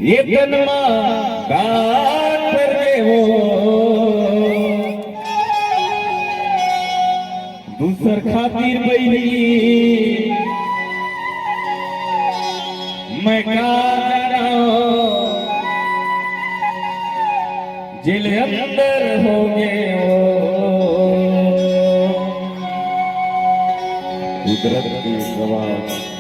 ये तनमा गान करके वो दूसर खातिर बैली मैं का जेल अंदर हो गए वो कुदरत की सवाल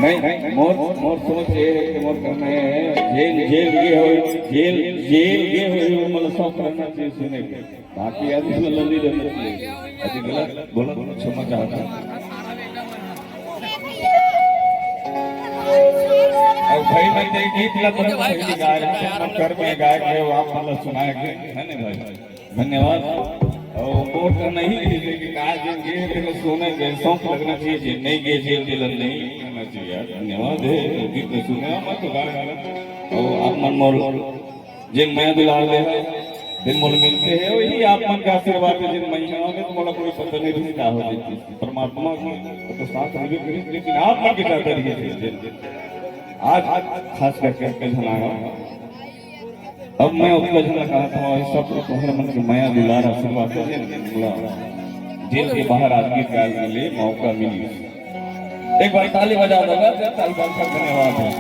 नहीं मोर मोर सोच ये है कि मोर करना है जेल जेल ये हो जेल जेल ये हो मतलब सब करना चाहिए सुने के बाकी आदमी में लल्ली रहना चाहिए अभी गलत बोला क्षमा चाहता अब भाई मैं ये गीत ला पर सही गा रहे हैं मन कर में गा के वो आप मतलब सुनाए के है ना भाई धन्यवाद और कोर्ट का नहीं किसी की कहा ये कि सोने के सौंप लगना चाहिए नहीं गे जेल जेल नहीं करना चाहिए यार धन्यवाद है गीत सुने मत गा और आप मन मोल जिन मैं दुलार दे दिन मोल मिलते हैं वही आप मन का आशीर्वाद है जिन महिलाओं में तो मोला कोई पता नहीं भी हो देती परमात्मा की तो साथ रहे करें लेकिन आप मन के साथ रहिए आज खास करके कल सुनाया अब मैं उसका झलक कहा था सब तुम्हारे मन की माया दुलार आशीर्वाद से जेल के बाहर आदमी का लिए मौका मिली एक बार ताली बजा दोगा ताली बजा धन्यवाद है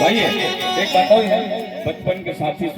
भाई एक बात और है बचपन के साथी